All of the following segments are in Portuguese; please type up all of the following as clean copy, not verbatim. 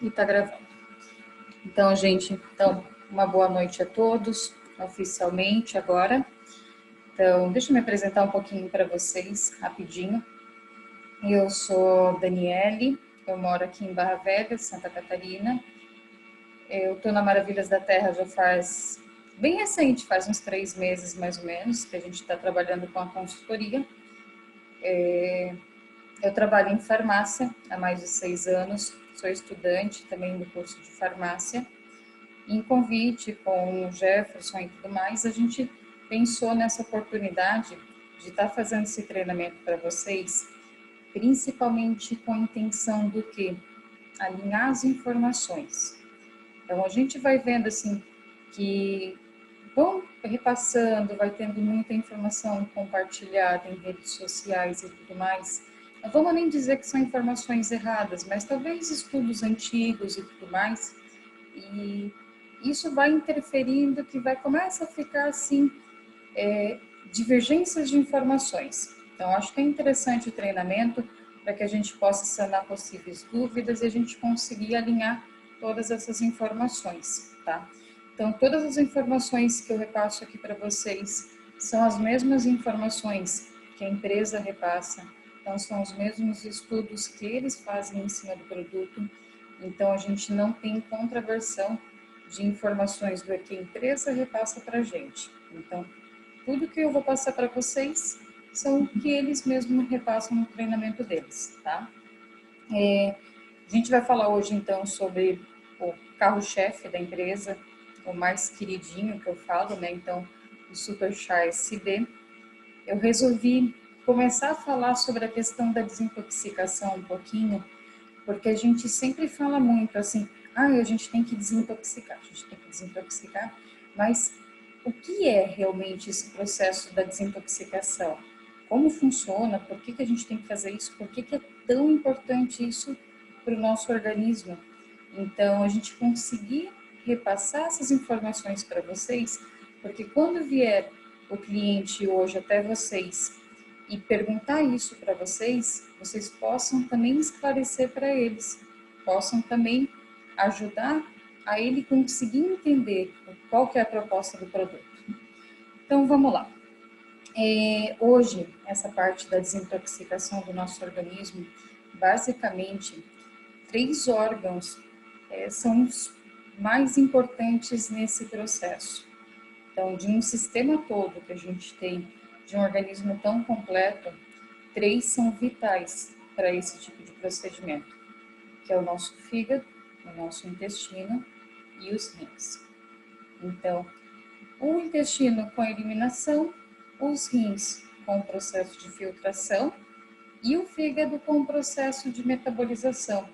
E tá gravando. Então, gente, uma boa noite a todos, oficialmente agora. Então, deixa eu me apresentar um pouquinho para vocês, rapidinho. Eu sou Daniele, eu moro aqui em Barra Velha, Santa Catarina. Eu estou na Maravilhas da Terra já faz, bem recente, faz uns 3 meses mais ou menos, que a gente está trabalhando com a consultoria. Eu trabalho em farmácia há mais de 6 anos, sou estudante também do curso de farmácia. Em convite com o Jefferson e tudo mais, a gente pensou nessa oportunidade de estar fazendo esse treinamento para vocês, principalmente com a intenção do quê? Alinhar as informações. Então, a gente vai vendo assim que vão repassando, vai tendo muita informação compartilhada em redes sociais e tudo mais. Não vamos nem dizer que são informações erradas, mas talvez estudos antigos e tudo mais. E isso vai interferindo, que começa a ficar assim, divergências de informações. Então, acho que é interessante o treinamento para que a gente possa sanar possíveis dúvidas e a gente conseguir alinhar todas essas informações, tá? Então, todas as informações que eu repasso aqui para vocês são as mesmas informações que a empresa repassa, então são os mesmos estudos que eles fazem em cima do produto, então a gente não tem contraversão de informações do que a empresa repassa para a gente. Então, tudo que eu vou passar para vocês são o que eles mesmos repassam no treinamento deles, tá? A gente vai falar hoje, então, sobre o carro-chefe da empresa, o mais queridinho que eu falo, né? Então, o Super Chá SB. Eu resolvi começar a falar sobre a questão da desintoxicação um pouquinho, porque a gente sempre fala muito assim, a gente tem que desintoxicar, mas o que é realmente esse processo da desintoxicação? Como funciona? Por que a gente tem que fazer isso? Por que é tão importante isso para o nosso organismo? Então, a gente conseguir repassar essas informações para vocês, porque quando vier o cliente hoje até vocês e perguntar isso para vocês, vocês possam também esclarecer para eles, possam também ajudar a ele conseguir entender qual que é a proposta do produto. Então, vamos lá. Hoje, essa parte da desintoxicação do nosso organismo, basicamente, 3 órgãos são os mais importantes nesse processo. Então, de um sistema todo que a gente tem, de um organismo tão completo, 3 são vitais para esse tipo de procedimento, que é o nosso fígado, o nosso intestino e os rins. Então, o intestino com a eliminação, os rins com o processo de filtração e o fígado com o processo de metabolização,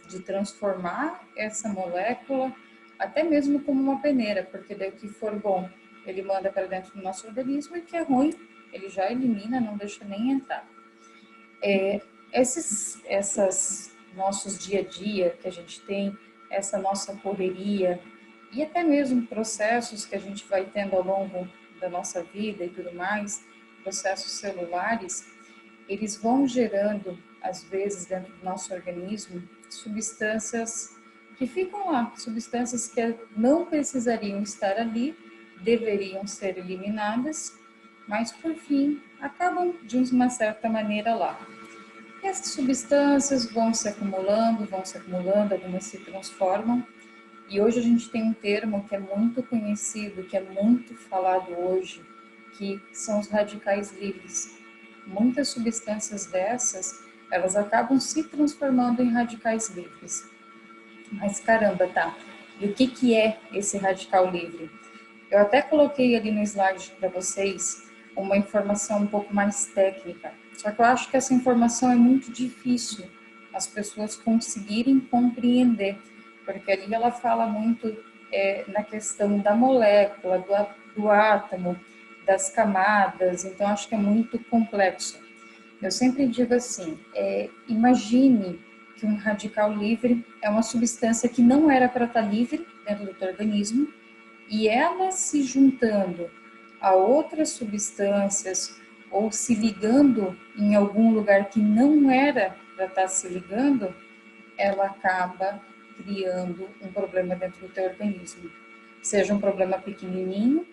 de transformar essa molécula até mesmo como uma peneira, porque daí o que for bom ele manda para dentro do nosso organismo e o que é ruim ele já elimina, não deixa nem entrar. Esses nossos dia a dia que a gente tem, essa nossa correria e até mesmo processos que a gente vai tendo ao longo da nossa vida e tudo mais, processos celulares, eles vão gerando, às vezes, dentro do nosso organismo, substâncias que ficam lá, substâncias que não precisariam estar ali, deveriam ser eliminadas, mas, por fim, acabam de uma certa maneira lá. E essas substâncias vão se acumulando, algumas se transformam. E hoje a gente tem um termo que é muito conhecido, que é muito falado hoje, que são os radicais livres. Muitas substâncias dessas, elas acabam se transformando em radicais livres. Mas caramba, tá. E o que é esse radical livre? Eu até coloquei ali no slide para vocês uma informação um pouco mais técnica. Só que eu acho que essa informação é muito difícil as pessoas conseguirem compreender, porque ali ela fala muito na questão da molécula, do átomo, das camadas, então acho que é muito complexo. Eu sempre digo assim, imagine que um radical livre é uma substância que não era para estar livre dentro do teu organismo, e ela se juntando a outras substâncias ou se ligando em algum lugar que não era para estar se ligando, ela acaba criando um problema dentro do teu organismo. Seja um problema pequenininho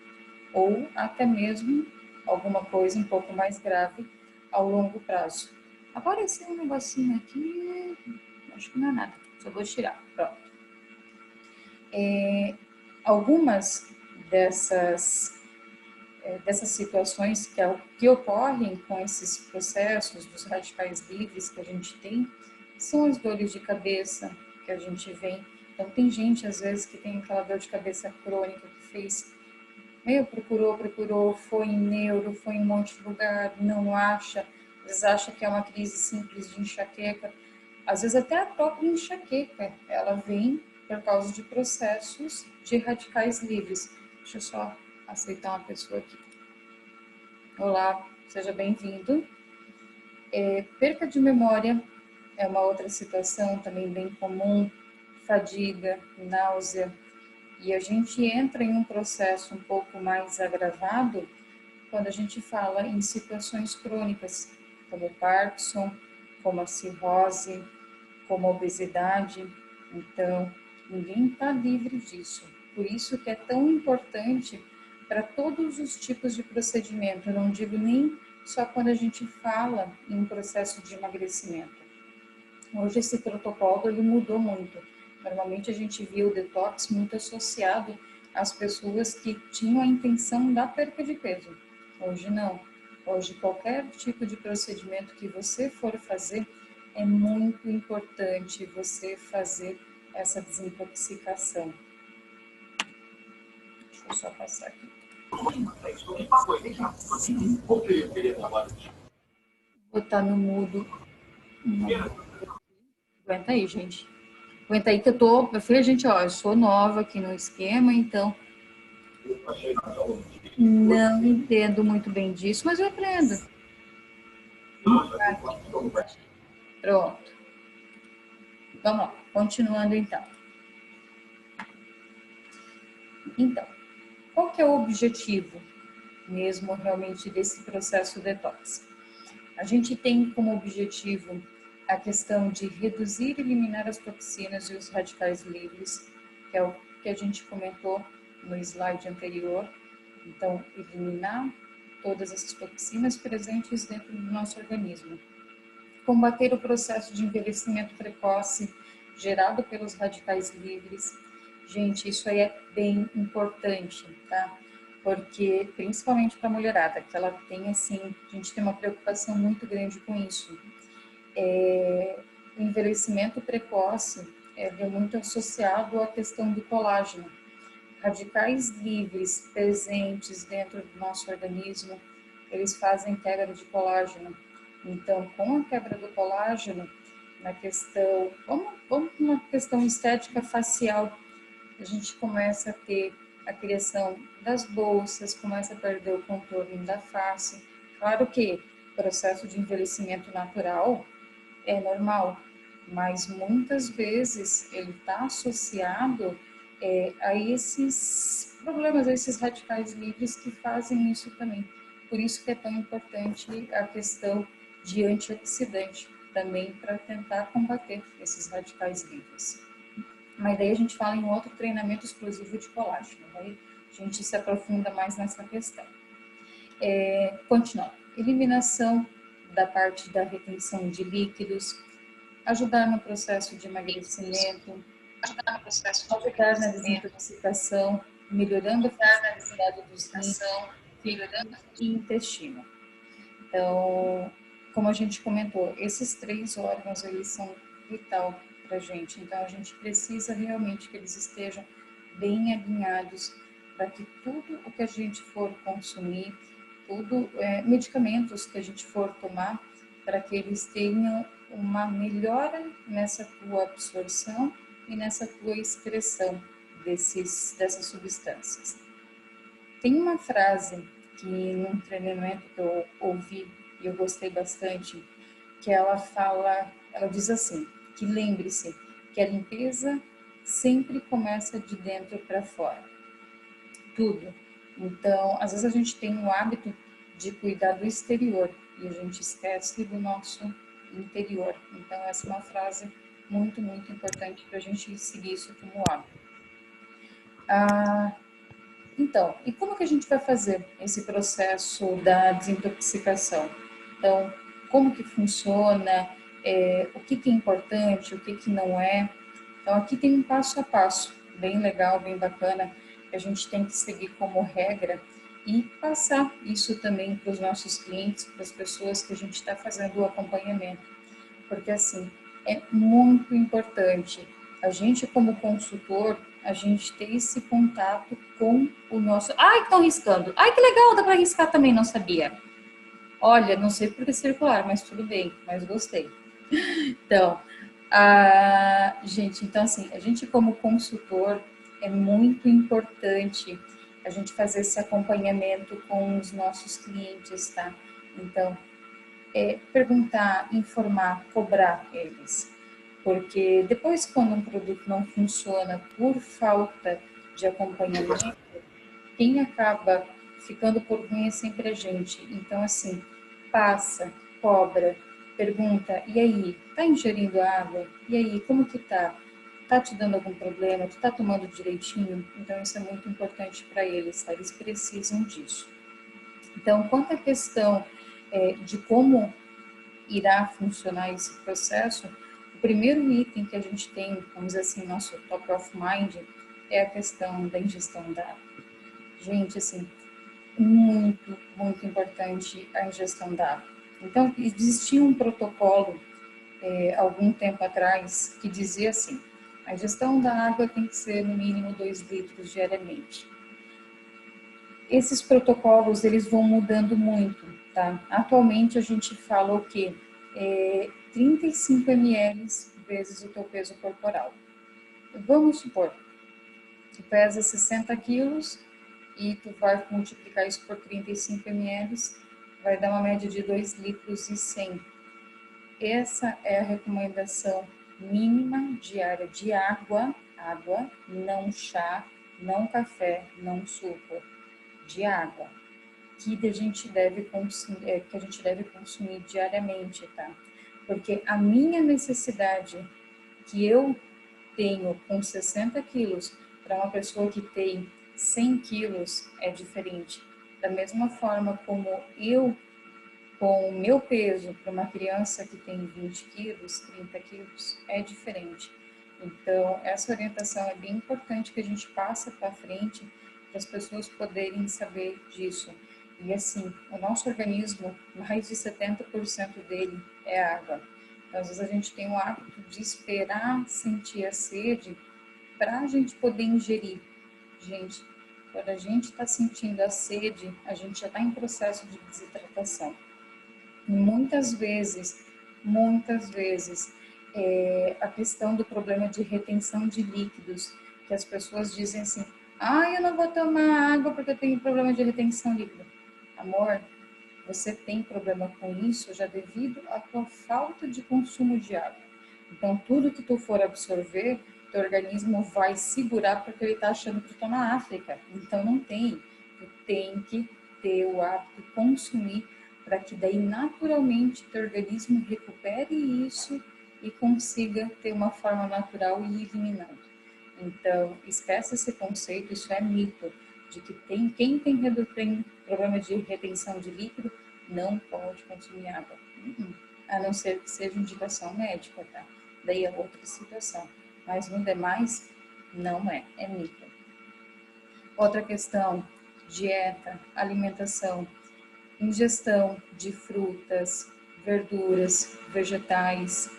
ou até mesmo alguma coisa um pouco mais grave ao longo prazo. Apareceu um negocinho aqui, acho que não é nada, só vou tirar, pronto. Algumas dessas situações que ocorrem com esses processos dos radicais livres que a gente tem, são as dores de cabeça que a gente vem. Então, tem gente, às vezes, que tem aquela dor de cabeça crônica que fez, procurou, foi em neuro, foi em um monte de lugar, não acha, às vezes acha que é uma crise simples de enxaqueca, às vezes até a própria enxaqueca, ela vem por causa de processos de radicais livres. Deixa eu só aceitar uma pessoa aqui. Olá, seja bem-vindo. Perca de memória é uma outra situação também bem comum, fadiga, náusea, e a gente entra em um processo um pouco mais agravado quando a gente fala em situações crônicas, como o Parkinson, como a cirrose, como a obesidade. Então, ninguém está livre disso. Por isso que é tão importante para todos os tipos de procedimento. Eu não digo nem só quando a gente fala em um processo de emagrecimento. Hoje esse protocolo ele mudou muito. Normalmente a gente via o detox muito associado às pessoas que tinham a intenção da perca de peso. Hoje não. Hoje qualquer tipo de procedimento que você for fazer, é muito importante você fazer essa desintoxicação. Deixa eu só passar aqui. Botar no mudo. Aguenta aí, gente. Aguenta aí que eu tô... Meu filho, gente, ó, eu sou nova aqui no esquema, então não entendo muito bem disso, mas eu aprendo. Pronto. Vamos lá, continuando então. Então, qual que é o objetivo mesmo realmente desse processo detox? A gente tem como objetivo a questão de reduzir e eliminar as toxinas e os radicais livres, que é o que a gente comentou no slide anterior. Então, eliminar todas essas toxinas presentes dentro do nosso organismo. Combater o processo de envelhecimento precoce gerado pelos radicais livres. Gente, isso aí é bem importante, tá? Porque, principalmente para a mulherada, que ela tem, assim, a gente tem uma preocupação muito grande com isso. O envelhecimento precoce é muito associado à questão do colágeno. Radicais livres presentes dentro do nosso organismo, eles fazem quebra de colágeno. Então, com a quebra do colágeno, na questão, vamos uma questão estética facial, a gente começa a ter a criação das bolsas, começa a perder o contorno da face. Claro que o processo de envelhecimento natural é normal, mas muitas vezes ele está associado a esses problemas, a esses radicais livres que fazem isso também. Por isso que é tão importante a questão de antioxidante também para tentar combater esses radicais livres. Mas daí a gente fala em outro treinamento exclusivo de colágeno, aí a gente se aprofunda mais nessa questão. Continuando, eliminação da parte da retenção de líquidos, ajudar no processo de emagrecimento, ajudar na desintoxicação, melhorando a funcionalidade dos rins e intestino. Então, como a gente comentou, esses 3 órgãos eles são vital para a gente. Então, a gente precisa realmente que eles estejam bem alinhados para que tudo o que a gente for consumir, medicamentos que a gente for tomar, para que eles tenham uma melhora nessa tua absorção e nessa tua excreção dessas substâncias. Tem uma frase que num treinamento que eu ouvi e eu gostei bastante, que ela diz assim, que lembre-se que a limpeza sempre começa de dentro para fora. Tudo. Então, às vezes a gente tem o hábito de cuidar do exterior e a gente esquece do nosso interior. Então, essa é uma frase muito, muito importante para a gente seguir isso como hábito. Então, e como que a gente vai fazer esse processo da desintoxicação? Então, como que funciona, o que que é importante, o que que não é. Então, aqui tem um passo a passo, bem legal, bem bacana, que a gente tem que seguir como regra e passar isso também para os nossos clientes, para as pessoas que a gente está fazendo o acompanhamento. Porque, assim, é muito importante a gente, como consultor, a gente ter esse contato com o nosso... Ai, estão riscando! Ai, que legal, dá para riscar também, não sabia. Olha, não sei por que circular, mas tudo bem, mas gostei. Então, gente, então assim, a gente como consultor é muito importante a gente fazer esse acompanhamento com os nossos clientes, tá? Então, perguntar, informar, cobrar eles. Porque depois, quando um produto não funciona por falta de acompanhamento, quem acaba ficando por ruim é sempre a gente. Então, assim, passa, cobra, pergunta, e aí, tá ingerindo água? E aí, como que tá? Tá te dando algum problema? Tu tá tomando direitinho? Então, isso é muito importante para eles, tá? Eles precisam disso. Então, quanto à questão de como irá funcionar esse processo, o primeiro item que a gente tem, vamos dizer assim, nosso top of mind, é a questão da ingestão da água. Gente, assim, muito, muito importante a ingestão da água. Então, existia um protocolo, algum tempo atrás, que dizia assim, a ingestão da água tem que ser no mínimo 2 litros diariamente. Esses protocolos, eles vão mudando muito, tá? Atualmente, a gente fala o quê? 35 ml vezes o teu peso corporal. Vamos supor, tu pesa 60 quilos e tu vai multiplicar isso por 35 ml, vai dar uma média de 2 litros e 100. Essa é a recomendação mínima diária de água, não chá, não café, não suco, de água, que a gente deve consumir diariamente, tá? Porque a minha necessidade que eu tenho com 60 quilos para uma pessoa que tem 100 quilos é diferente. Da mesma forma como eu, com o meu peso, para uma criança que tem 20 quilos, 30 quilos, é diferente. Então, essa orientação é bem importante que a gente passe para frente para as pessoas poderem saber disso. E assim, o nosso organismo, mais de 70% dele é água. Então, às vezes a gente tem o hábito de esperar sentir a sede para a gente poder ingerir. Gente, quando a gente está sentindo a sede, a gente já está em processo de desidratação. E muitas vezes, a questão do problema de retenção de líquidos, que as pessoas dizem assim, eu não vou tomar água porque eu tenho problema de retenção líquida. Amor, você tem problema com isso já devido à tua falta de consumo de água. Então, tudo que tu for absorver, teu organismo vai segurar porque ele está achando que tu está na África. Então, não tem. Tu tem que ter o hábito de consumir para que daí, naturalmente, teu organismo recupere isso e consiga ter uma forma natural e ir eliminando. Então, esquece esse conceito, isso é mito, de que quem tem problema de retenção de líquido não pode consumir água. A não ser que seja indicação médica, tá? Daí é outra situação. Mas no demais, não é mito. Outra questão, dieta, alimentação, ingestão de frutas, verduras, vegetais,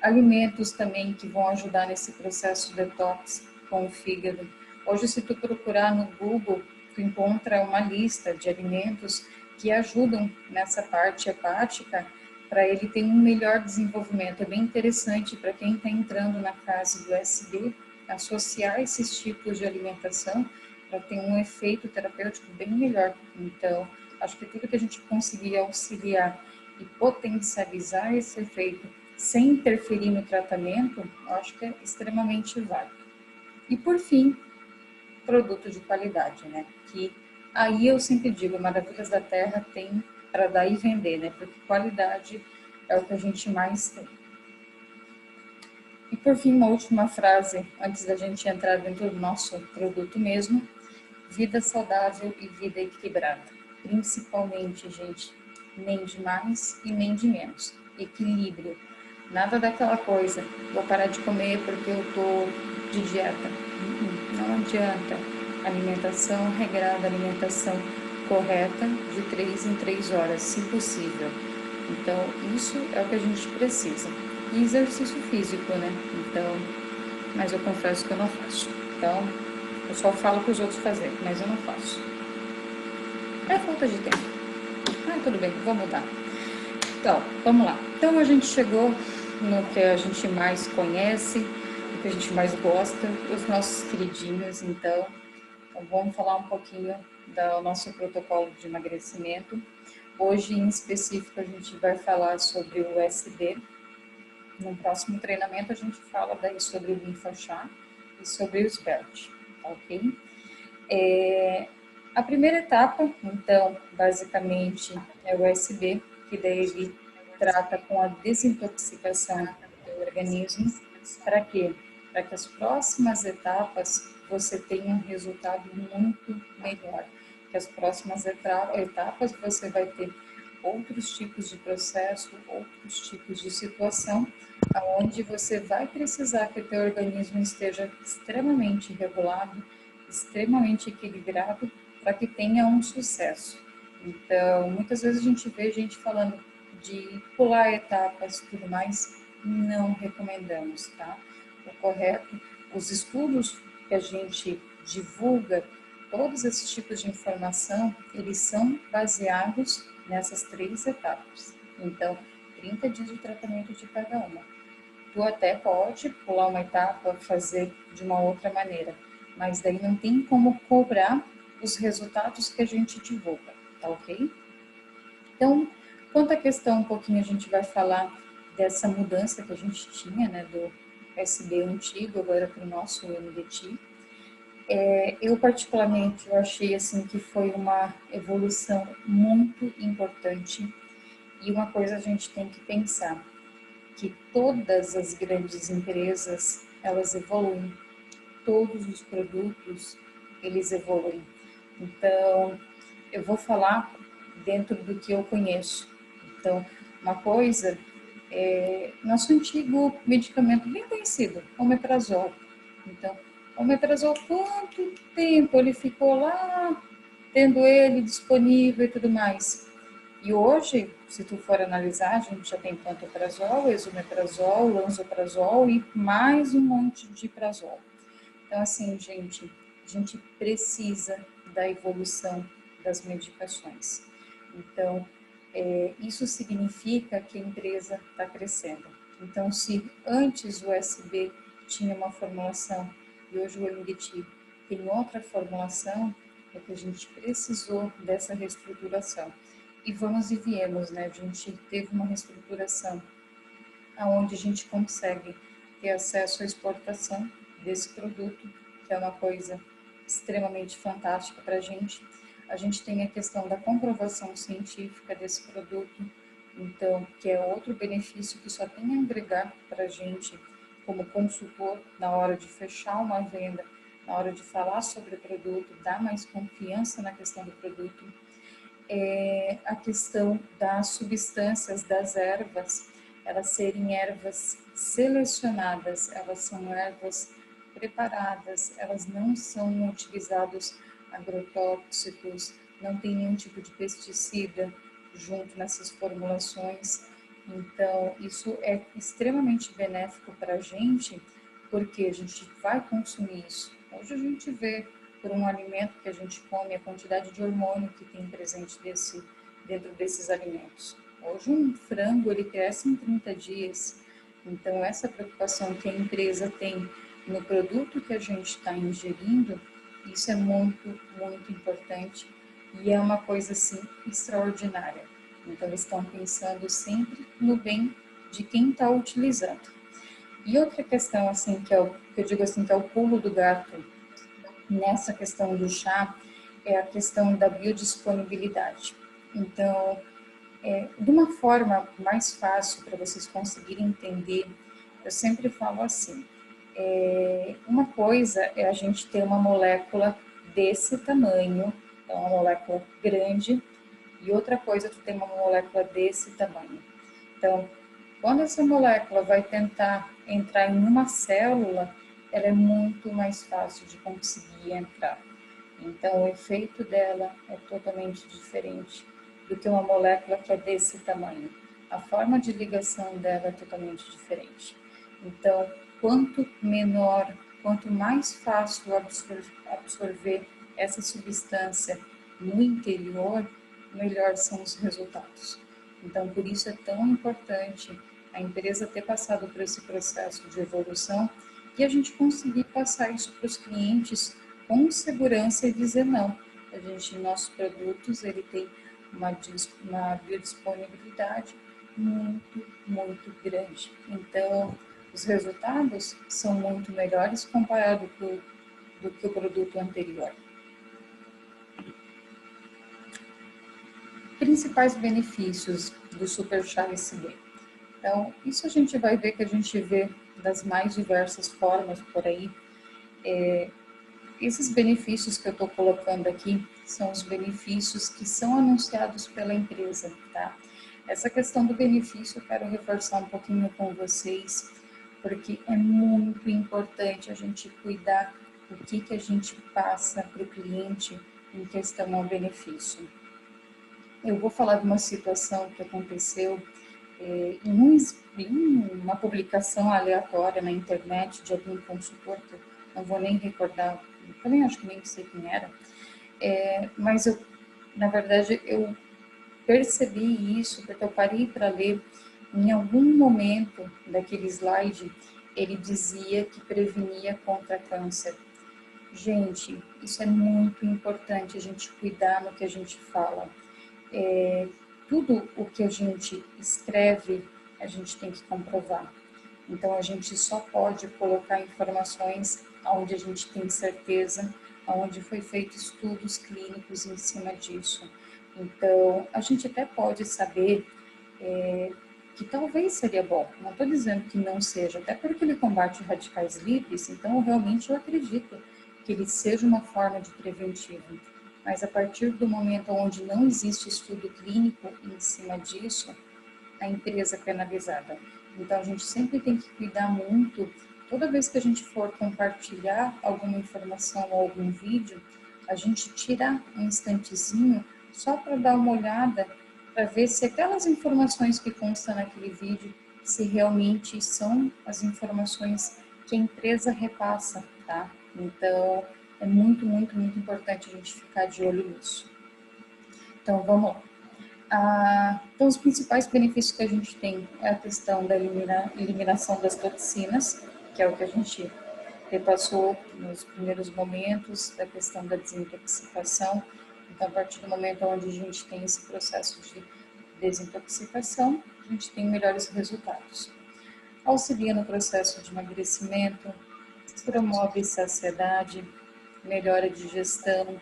alimentos também que vão ajudar nesse processo detox com o fígado. Hoje, se tu procurar no Google, tu encontra uma lista de alimentos que ajudam nessa parte hepática para ele ter um melhor desenvolvimento. É bem interessante para quem está entrando na fase do SD, associar esses tipos de alimentação para ter um efeito terapêutico bem melhor. Então, acho que tudo que a gente conseguir auxiliar e potencializar esse efeito sem interferir no tratamento, eu acho que é extremamente válido. E por fim, produto de qualidade, né? Que aí eu sempre digo, Maravilhas da Terra tem para dar e vender, né? Porque qualidade é o que a gente mais tem. E por fim, uma última frase, antes da gente entrar dentro do nosso produto mesmo: vida saudável e vida equilibrada. Principalmente, gente, nem de mais e nem de menos. Equilíbrio. Nada daquela coisa, vou parar de comer porque eu tô de dieta. Não adianta. Alimentação regrada, alimentação correta, de 3 em 3 horas, se possível. Então, isso é o que a gente precisa. E exercício físico, né? Então, mas eu confesso que eu não faço. Então, eu só falo para os outros fazerem, mas eu não faço. É falta de tempo. Ah, tudo bem, vou mudar. Então, vamos lá. Então, a gente chegou no que a gente mais conhece, o que a gente mais gosta, os nossos queridinhos. Então, vamos falar um pouquinho do nosso protocolo de emagrecimento. Hoje, em específico, a gente vai falar sobre o USB. No próximo treinamento, a gente fala daí sobre o linfachá e sobre o SBELT, tá ok? A primeira etapa, então, basicamente, é o USB, que daí ele trata com a desintoxicação do organismo. Para quê? Para que as próximas etapas você tenha um resultado muito melhor. Que as próximas etapas você vai ter outros tipos de processo, outros tipos de situação, aonde você vai precisar que o teu organismo esteja extremamente regulado, extremamente equilibrado, para que tenha um sucesso. Então, muitas vezes a gente vê gente falando de pular etapas e tudo mais, não recomendamos, tá? O correto, os estudos que a gente divulga, todos esses tipos de informação, eles são baseados nessas 3 etapas. Então, 30 dias de tratamento de cada uma. Tu até pode pular uma etapa, fazer de uma outra maneira, mas daí não tem como cobrar os resultados que a gente divulga, tá ok? Então, quanto à questão, um pouquinho a gente vai falar dessa mudança que a gente tinha, né, do SB antigo agora para o nosso MDT. Eu particularmente eu achei assim que foi uma evolução muito importante e uma coisa a gente tem que pensar, que todas as grandes empresas, elas evoluem, todos os produtos, eles evoluem. Então, eu vou falar dentro do que eu conheço. Então, uma coisa nosso antigo medicamento bem conhecido, omeprazol. Então, omeprazol, quanto tempo ele ficou lá, tendo ele disponível e tudo mais. E hoje, se tu for analisar, a gente já tem pantoprazol, esomeprazol, lansoprazol e mais um monte de prazol. Então, assim, gente, a gente precisa da evolução das medicações. Então, isso significa que a empresa está crescendo. Então, se antes o USB tinha uma formulação e hoje o MDT tem outra formulação, é que a gente precisou dessa reestruturação. E vamos e viemos, né? A gente teve uma reestruturação onde a gente consegue ter acesso à exportação desse produto, que é uma coisa extremamente fantástica para a gente. A gente tem a questão da comprovação científica desse produto, então, que é outro benefício que só tem a agregar para a gente como consultor na hora de fechar uma venda, na hora de falar sobre o produto, dar mais confiança na questão do produto. A questão das substâncias, das ervas, elas serem ervas selecionadas, elas são ervas preparadas, elas não são utilizados agrotóxicos, não tem nenhum tipo de pesticida junto nessas formulações. Então, isso é extremamente benéfico para a gente, porque a gente vai consumir isso. Hoje a gente vê por um alimento que a gente come, a quantidade de hormônio que tem presente dentro desses alimentos. Hoje um frango ele cresce em 30 dias, então essa preocupação que a empresa tem no produto que a gente está ingerindo, isso é muito, muito importante e é uma coisa assim extraordinária. Então eles estão pensando sempre no bem de quem está utilizando. E outra questão assim que eu digo assim que é o pulo do gato nessa questão do chá é a questão da biodisponibilidade. Então, de uma forma mais fácil para vocês conseguirem entender, eu sempre falo assim, uma coisa é a gente ter uma molécula desse tamanho, então uma molécula grande, e outra coisa é tu ter uma molécula desse tamanho. Então, quando essa molécula vai tentar entrar em uma célula, ela é muito mais fácil de conseguir entrar. Então, o efeito dela é totalmente diferente do que uma molécula que é desse tamanho. A forma de ligação dela é totalmente diferente. Então, quanto menor, quanto mais fácil absorver essa substância no interior, melhor são os resultados. Então, por isso é tão importante a empresa ter passado por esse processo de evolução e a gente conseguir passar isso para os clientes com segurança e dizer não. A gente, nossos produtos, ele tem uma biodisponibilidade muito grande. Então, os resultados são muito melhores comparado do que o produto anterior. Principais benefícios do Super Chá SB. Então, isso a gente vai ver que a gente vê das mais diversas formas por aí. Esses benefícios que eu estou colocando aqui são os benefícios que são anunciados pela empresa, tá? Essa questão do benefício eu quero reforçar um pouquinho com vocês, porque é muito importante a gente cuidar do que a gente passa para o cliente em questão ao benefício. Eu vou falar de uma situação que aconteceu em uma publicação aleatória na internet de algum consultor, que eu não vou nem recordar, também acho que nem sei quem era, mas eu, na verdade, eu percebi isso porque eu parei para ler. Em algum momento daquele slide, ele dizia que prevenia contra câncer. Gente, isso é muito importante, a gente cuidar no que a gente fala. Tudo o que a gente escreve, a gente tem que comprovar. Então, a gente só pode colocar informações onde a gente tem certeza, onde foi feito estudos clínicos em cima disso. Então, a gente até pode saber que talvez seria bom. Não estou dizendo que não seja, até porque ele combate radicais livres, então realmente eu acredito que ele seja uma forma de preventivo. Mas a partir do momento onde não existe estudo clínico em cima disso, a empresa é penalizada. Então, a gente sempre tem que cuidar muito, toda vez que a gente for compartilhar alguma informação ou algum vídeo, a gente tirar um instantezinho só para dar uma olhada, para ver se aquelas informações que constam naquele vídeo, se realmente são as informações que a empresa repassa, tá? Então, é muito importante a gente ficar de olho nisso. Então, vamos lá. Então, os principais benefícios que a gente tem é a questão da eliminação das toxinas, que é o que a gente repassou nos primeiros momentos, da questão da desintoxicação. Então, a partir do momento onde a gente tem esse processo de desintoxicação, a gente tem melhores resultados. Auxilia no processo de emagrecimento, promove saciedade, melhora a digestão,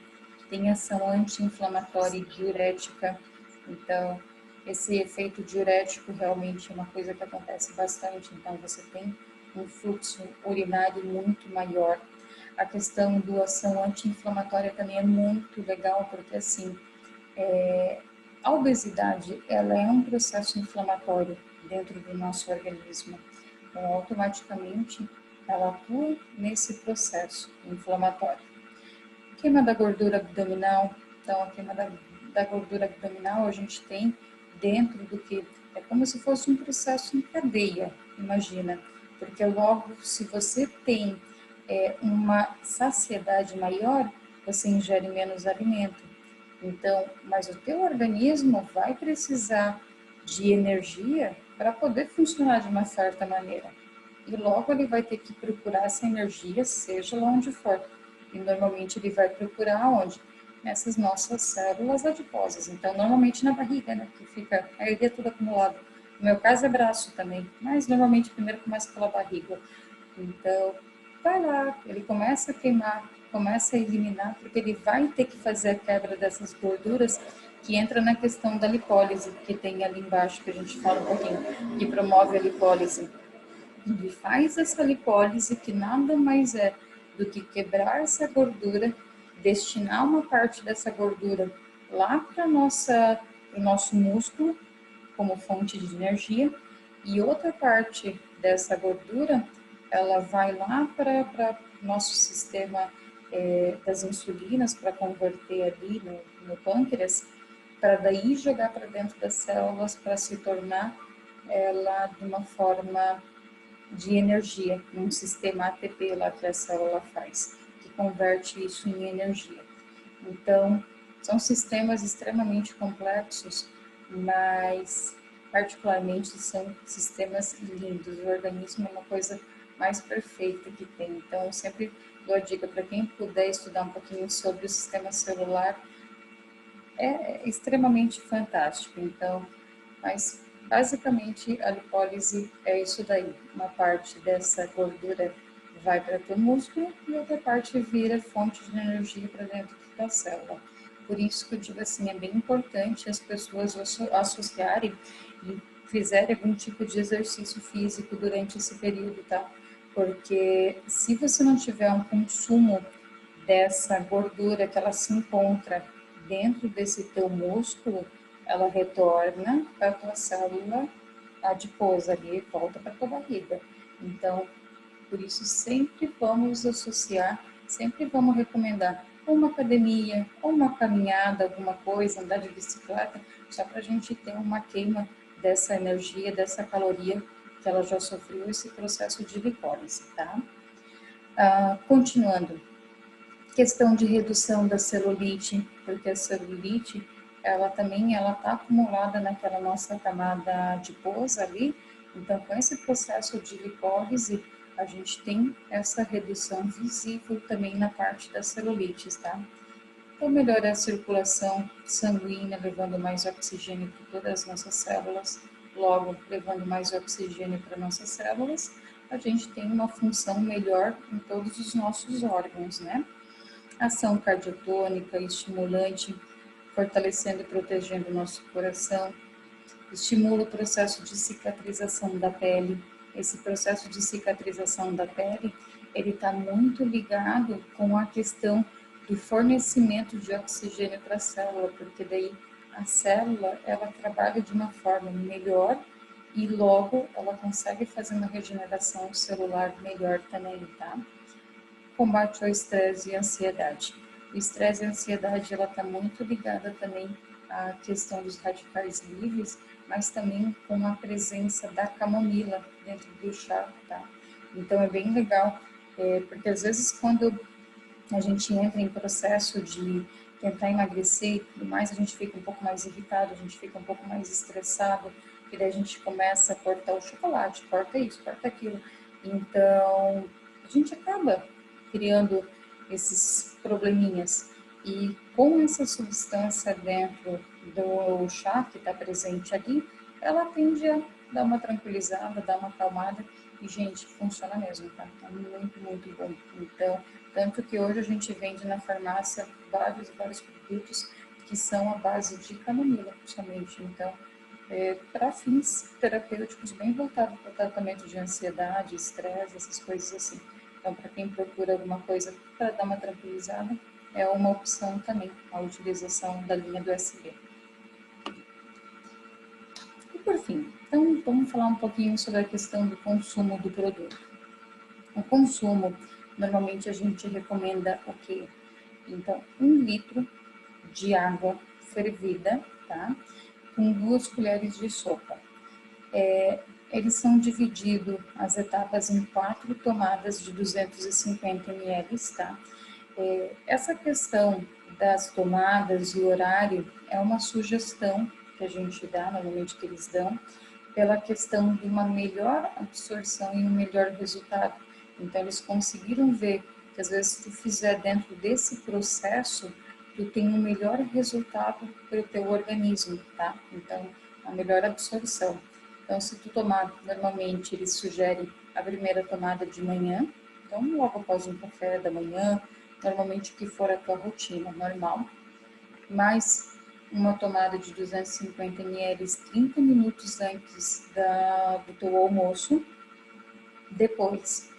tem ação anti-inflamatória e diurética. Então, esse efeito diurético realmente é uma coisa que acontece bastante, então você tem um fluxo urinário muito maior. A questão da ação anti-inflamatória também é muito legal, porque assim, a obesidade, ela é um processo inflamatório dentro do nosso organismo. Então, automaticamente, ela atua nesse processo inflamatório. Queima da gordura abdominal. Então, a queima da gordura abdominal a gente tem dentro do que é como se fosse um processo em cadeia, imagina. Porque logo, se você tem uma saciedade maior, você ingere menos alimento. Então, mas o teu organismo vai precisar de energia para poder funcionar de uma certa maneira. E logo ele vai ter que procurar essa energia, seja lá onde for. E normalmente ele vai procurar onde? Nessas nossas células adiposas. Então, normalmente na barriga, né? Que fica a energia toda acumulada. No meu caso é braço também, mas normalmente primeiro começa pela barriga. Então, vai lá, ele começa a queimar, começa a eliminar, porque ele vai ter que fazer a quebra dessas gorduras, que entra na questão da lipólise, que tem ali embaixo, que a gente fala um pouquinho, que promove a lipólise. Ele faz essa lipólise, que nada mais é do que quebrar essa gordura, destinar uma parte dessa gordura lá para o nosso músculo, como fonte de energia, e outra parte dessa gordura, ela vai lá para o nosso sistema das insulinas, para converter ali no pâncreas, para daí jogar para dentro das células, para se tornar ela de uma forma de energia, num sistema ATP lá que a célula faz, que converte isso em energia. Então, são sistemas extremamente complexos, mas particularmente são sistemas lindos. O organismo é uma coisa mais perfeita que tem. Então, eu sempre dou a dica para quem puder estudar um pouquinho sobre o sistema celular, é extremamente fantástico. Então, mas basicamente a lipólise é isso daí. Uma parte dessa gordura vai para o músculo e outra parte vira fonte de energia para dentro da célula. Por isso que eu digo assim, é bem importante as pessoas associarem e fizerem algum tipo de exercício físico durante esse período, tá? Porque se você não tiver um consumo dessa gordura que ela se encontra dentro desse teu músculo, ela retorna para a tua célula adiposa ali, volta para a tua barriga. Então, por isso sempre vamos associar, sempre vamos recomendar uma academia, ou uma caminhada, alguma coisa, andar de bicicleta, só para a gente ter uma queima dessa energia, dessa caloria que ela já sofreu esse processo de lipólise, tá? Continuando, questão de redução da celulite, porque a celulite, ela também ela está acumulada naquela nossa camada adiposa ali, então com esse processo de lipólise, a gente tem essa redução visível também na parte das celulites, tá? Então melhora a circulação sanguínea, levando mais oxigênio para todas as nossas células, logo levando mais oxigênio para nossas células, a gente tem uma função melhor em todos os nossos órgãos, né? Ação cardiotônica, estimulante, fortalecendo e protegendo o nosso coração, estimula o processo de cicatrização da pele. Esse processo de cicatrização da pele, ele está muito ligado com a questão do fornecimento de oxigênio para a célula, porque daí a célula, ela trabalha de uma forma melhor e logo ela consegue fazer uma regeneração celular melhor também, tá? Combate ao estresse e ansiedade. O estresse e a ansiedade, ela está muito ligada também à questão dos radicais livres, mas também com a presença da camomila dentro do chá, tá? Então é bem legal, porque às vezes quando a gente entra em processo de tentar emagrecer e tudo mais, a gente fica um pouco mais irritado, a gente fica um pouco mais estressado, e daí a gente começa a cortar o chocolate, corta isso, corta aquilo. Então, a gente acaba criando esses probleminhas. E com essa substância dentro do chá que está presente ali, ela tende a dar uma tranquilizada, dar uma acalmada. E, gente, funciona mesmo, tá? É muito, muito bom. Então, tanto que hoje a gente vende na farmácia vários produtos que são à base de camomila, somente. Então, para fins terapêuticos bem voltados para o tratamento de ansiedade, estresse, essas coisas assim. Então, para quem procura alguma coisa para dar uma tranquilizada, é uma opção também a utilização da linha do SB. E por fim, então vamos falar um pouquinho sobre a questão do consumo do produto. O consumo, normalmente a gente recomenda o quê? Então, 1 litro de água fervida, tá? Com 2 colheres de sopa. Eles são divididos, as etapas, em 4 tomadas de 250 ml, tá? Essa questão das tomadas e horário é uma sugestão que a gente dá, normalmente que eles dão, pela questão de uma melhor absorção e um melhor resultado. Então, eles conseguiram ver que, às vezes, se tu fizer dentro desse processo, tu tem um melhor resultado para o teu organismo, tá? Então, a melhor absorção. Então, se tu tomar, normalmente, eles sugerem a primeira tomada de manhã, então, logo após um café da manhã, normalmente o que for a tua rotina normal, mais uma tomada de 250 ml 30 minutos antes do teu almoço, Depois,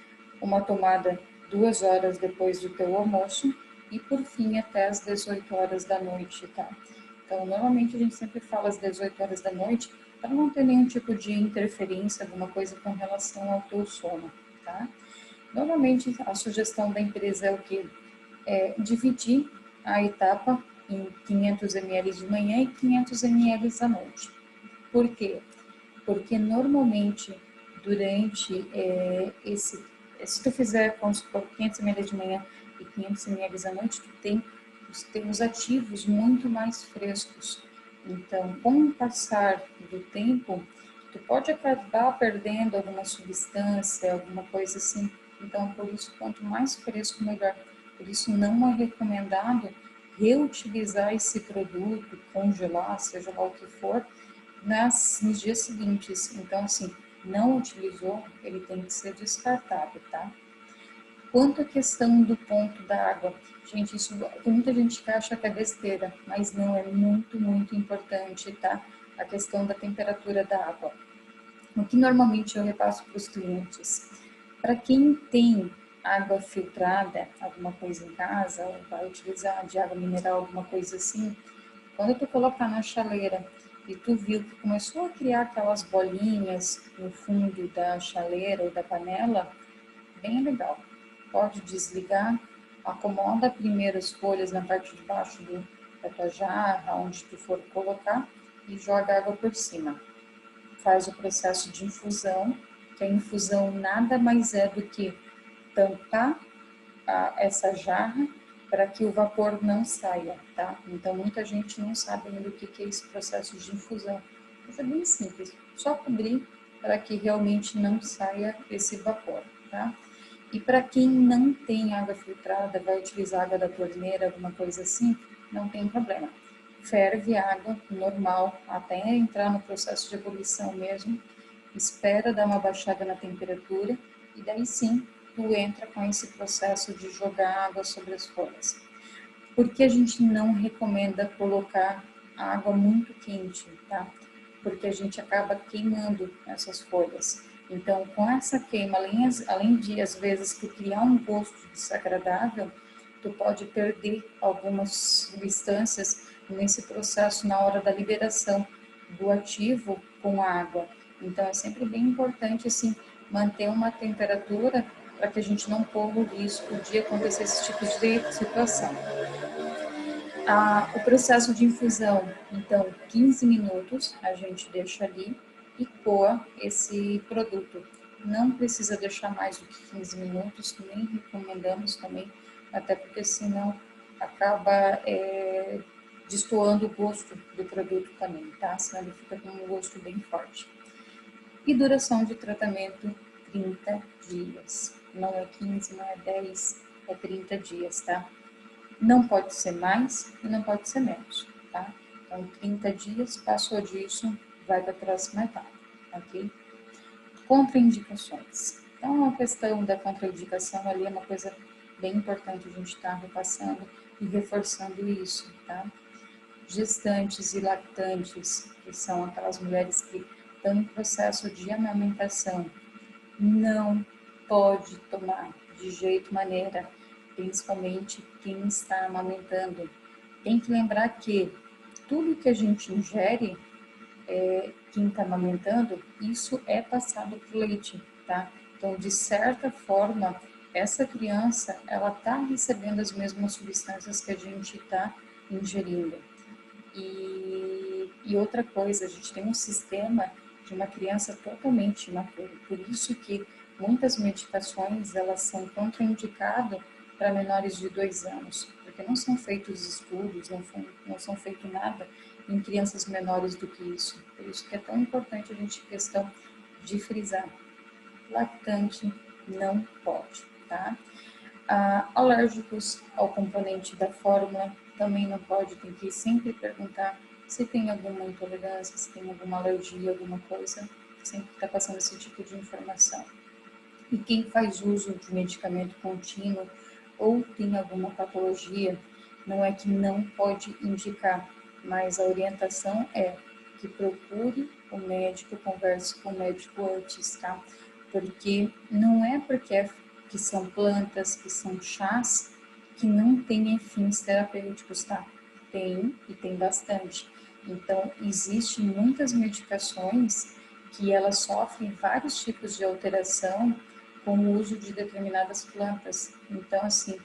uma tomada 2 horas depois do teu almoço e por fim até as 18 horas da noite, tá? Então, normalmente a gente sempre fala às 18 horas da noite para não ter nenhum tipo de interferência, alguma coisa com relação ao teu sono, tá? Normalmente a sugestão da empresa é o quê? É dividir a etapa em 500 ml de manhã e 500 ml à noite. Por quê? Porque normalmente durante se tu fizer, vamos supor, 500 ml de manhã e 500 ml à noite, tu tem os ativos muito mais frescos. Então, com o passar do tempo, tu pode acabar perdendo alguma substância, alguma coisa assim. Então, por isso, quanto mais fresco, melhor. Por isso, não é recomendado reutilizar esse produto, congelar, seja lá o que for, nos dias seguintes. Então, assim, não utilizou, ele tem que ser descartado, tá? Quanto à questão do ponto da água, gente, isso tem muita gente que acha que é besteira, mas não, é muito, muito importante, tá? A questão da temperatura da água. O que normalmente eu repasso para os clientes. Para quem tem água filtrada, alguma coisa em casa, ou vai utilizar de água mineral, alguma coisa assim, quando tu colocar na chaleira e tu viu que começou a criar aquelas bolinhas no fundo da chaleira ou da panela, bem legal. Pode desligar, acomoda primeiro as folhas na parte de baixo da tua jarra, onde tu for colocar, e joga água por cima. Faz o processo de infusão, que a infusão nada mais é do que tampar essa jarra para que o vapor não saia, tá? Então, muita gente não sabe ainda o que é esse processo de infusão. Mas é bem simples, só cobrir para que realmente não saia esse vapor, tá? E para quem não tem água filtrada, vai utilizar água da torneira, alguma coisa assim, não tem problema. Ferve a água normal até entrar no processo de ebulição mesmo, espera dar uma baixada na temperatura e daí sim tu entra com esse processo de jogar água sobre as folhas. Por que a gente não recomenda colocar água muito quente, tá? Porque a gente acaba queimando essas folhas. Então, com essa queima, além de às vezes tu criar um gosto desagradável, tu pode perder algumas substâncias nesse processo na hora da liberação do ativo com a água. Então, é sempre bem importante assim manter uma temperatura para que a gente não corra o risco de acontecer esse tipo de situação. O processo de infusão, então, 15 minutos a gente deixa ali e coa esse produto. Não precisa deixar mais do que 15 minutos, nem recomendamos também, até porque senão acaba destoando o gosto do produto também, tá? Senão ele fica com um gosto bem forte. E duração de tratamento, 30 dias. Não é 15, não é 10, é 30 dias, tá? Não pode ser mais e não pode ser menos, tá? Então, 30 dias, passou disso, vai para a próxima etapa, ok? Contraindicações. Então, a questão da contraindicação ali é uma coisa bem importante a gente estar repassando e reforçando isso, tá? Gestantes e lactantes, que são aquelas mulheres que estão em processo de amamentação, não pode tomar de jeito maneira, principalmente quem está amamentando. Tem que lembrar que tudo que a gente ingere, quem está amamentando, isso é passado para o leite, tá? Então, de certa forma, essa criança, ela está recebendo as mesmas substâncias que a gente está ingerindo. E outra coisa, a gente tem um sistema de uma criança totalmente imatura. Por isso que muitas medicações elas são contraindicadas para menores de 2 anos, porque não são feitos estudos, não são feito nada em crianças menores do que isso. Por isso que é tão importante a gente questão de frisar. Lactante não pode, tá? Alérgicos ao componente da fórmula também não pode, tem que sempre perguntar se tem alguma intolerância, se tem alguma alergia, alguma coisa, sempre está passando esse tipo de informação. E quem faz uso de medicamento contínuo ou tem alguma patologia, não é que não pode indicar, mas a orientação é que procure o médico, converse com o médico antes, tá? porque não é que são plantas, que são chás, que não tem fins terapêuticos, tá? Tem, e tem bastante. Então, existem muitas medicações que elas sofrem vários tipos de alteração com o uso de determinadas plantas. Então, assim,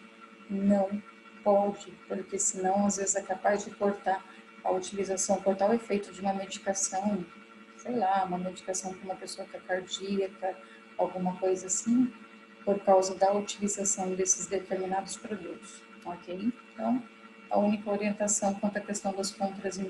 não pode, porque senão às vezes é capaz de cortar a utilização, cortar o efeito de uma medicação, sei lá, uma medicação para uma pessoa que é cardíaca, alguma coisa assim, por causa da utilização desses determinados produtos, ok? Então, a única orientação quanto à questão das contraindicações